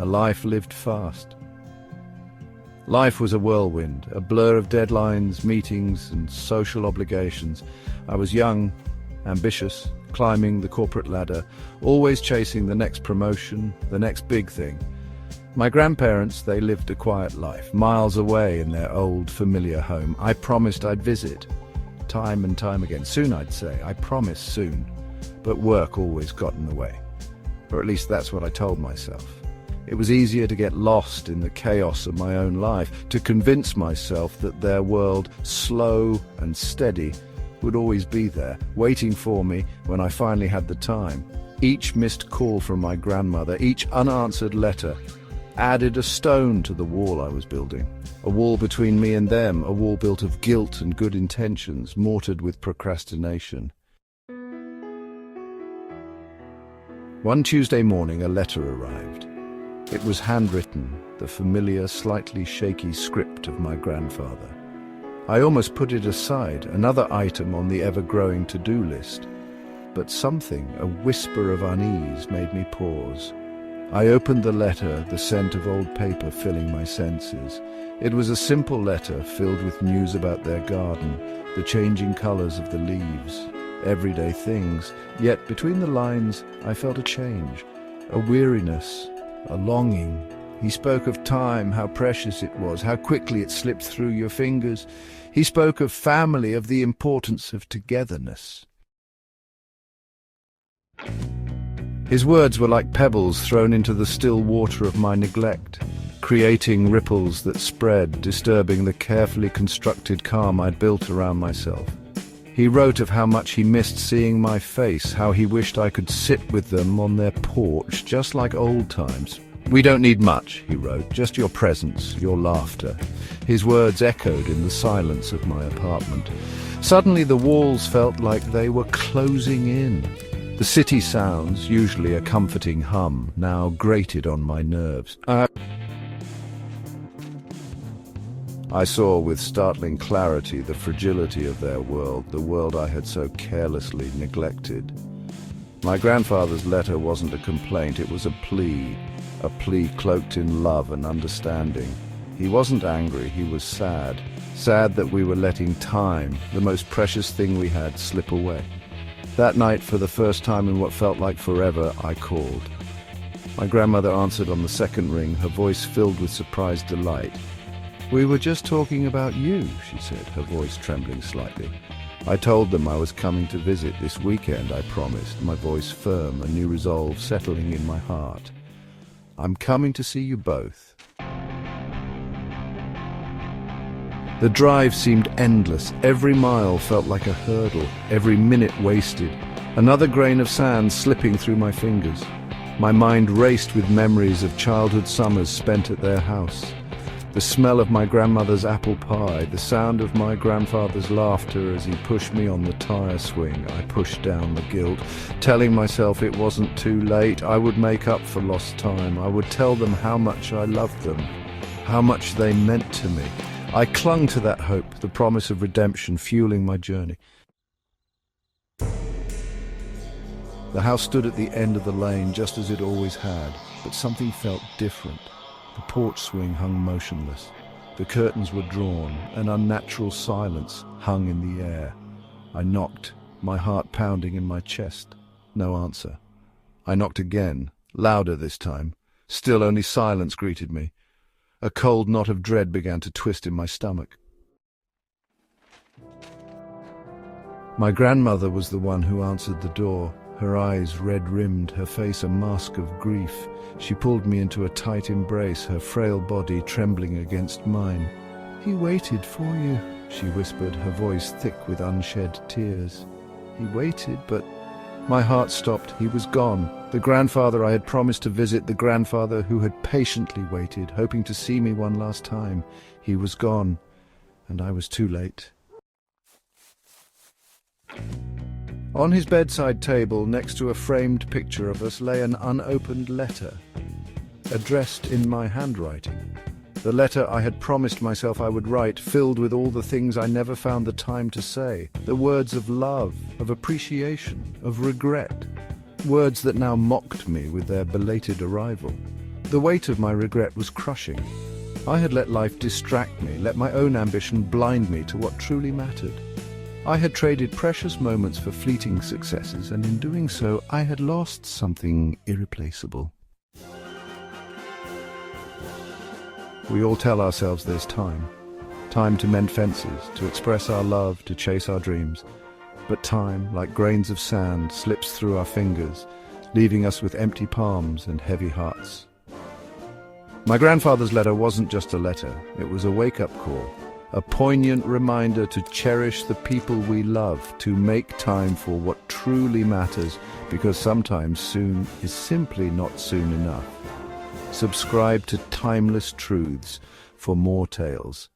a life lived fast. Life was a whirlwind, a blur of deadlines, meetings, and social obligations. I was young, ambitious, climbing the corporate ladder, always chasing the next promotion, the next big thing. My grandparents, they lived a quiet life, miles away in their old, familiar home. I promised I'd visit, time and time again. Soon, I'd say. I promised soon. But work always got in the way. Or at least that's what I told myself. It was easier to get lost in the chaos of my own life, to convince myself that their world, slow and steady, would always be there, waiting for me when I finally had the time. Each missed call from my grandmother, each unanswered letter, added a stone to the wall I was building. A wall between me and them, a wall built of guilt and good intentions, mortared with procrastination. One Tuesday morning, a letter arrived. It was handwritten, the familiar, slightly shaky script of my grandfather. I almost put it aside, another item on the ever-growing to-do list. But something, a whisper of unease, made me pause. I opened the letter, the scent of old paper filling my senses. It was a simple letter filled with news about their garden, the changing colors of the leaves, everyday things. Yet between the lines, I felt a change, a weariness, a longing. He spoke of time, how precious it was, how quickly it slipped through your fingers. He spoke of family, of the importance of togetherness. His words were like pebbles thrown into the still water of my neglect, creating ripples that spread, disturbing the carefully constructed calm I'd built around myself. He wrote of how much he missed seeing my face, how he wished I could sit with them on their porch, just like old times. "We don't need much," he wrote, "just your presence, your laughter." His words echoed in the silence of my apartment. Suddenly the walls felt like they were closing in. The city sounds, usually a comforting hum, now grated on my nerves. I saw with startling clarity the fragility of their world, the world I had so carelessly neglected. My grandfather's letter wasn't a complaint, it was a plea cloaked in love and understanding. He wasn't angry, he was sad. Sad that we were letting time, the most precious thing we had, slip away. That night, for the first time in what felt like forever, I called. My grandmother answered on the second ring, her voice filled with surprised delight. "We were just talking about you," she said, her voice trembling slightly. I told them I was coming to visit this weekend, I promised, my voice firm, a new resolve settling in my heart. "I'm coming to see you both." The drive seemed endless. Every mile felt like a hurdle, every minute wasted. Another grain of sand slipping through my fingers. My mind raced with memories of childhood summers spent at their house. The smell of my grandmother's apple pie, the sound of my grandfather's laughter as he pushed me on the tire swing. I pushed down the guilt, telling myself it wasn't too late. I would make up for lost time. I would tell them how much I loved them, how much they meant to me. I clung to that hope, the promise of redemption fueling my journey. The house stood at the end of the lane, just as it always had, but something felt different. The porch swing hung motionless. The curtains were drawn. An unnatural silence hung in the air. I knocked, my heart pounding in my chest. No answer. I knocked again, louder this time. Still only silence greeted me. A cold knot of dread began to twist in my stomach. My grandmother was the one who answered the door, her eyes red-rimmed, her face a mask of grief. She pulled me into a tight embrace, her frail body trembling against mine. "He waited for you," she whispered, her voice thick with unshed tears. "He waited, but..." My heart stopped. He was gone. The grandfather I had promised to visit, the grandfather who had patiently waited, hoping to see me one last time. He was gone, and I was too late. On his bedside table, next to a framed picture of us, lay an unopened letter, addressed in my handwriting. The letter I had promised myself I would write, filled with all the things I never found the time to say, the words of love, of appreciation, of regret, words that now mocked me with their belated arrival. The weight of my regret was crushing. I had let life distract me, let my own ambition blind me to what truly mattered. I had traded precious moments for fleeting successes, and in doing so, I had lost something irreplaceable. We all tell ourselves there's time. Time to mend fences, to express our love, to chase our dreams. But time, like grains of sand, slips through our fingers, leaving us with empty palms and heavy hearts. My grandfather's letter wasn't just a letter, it was a wake-up call, a poignant reminder to cherish the people we love, to make time for what truly matters, because sometimes soon is simply not soon enough. Subscribe to Timeless Truths for more tales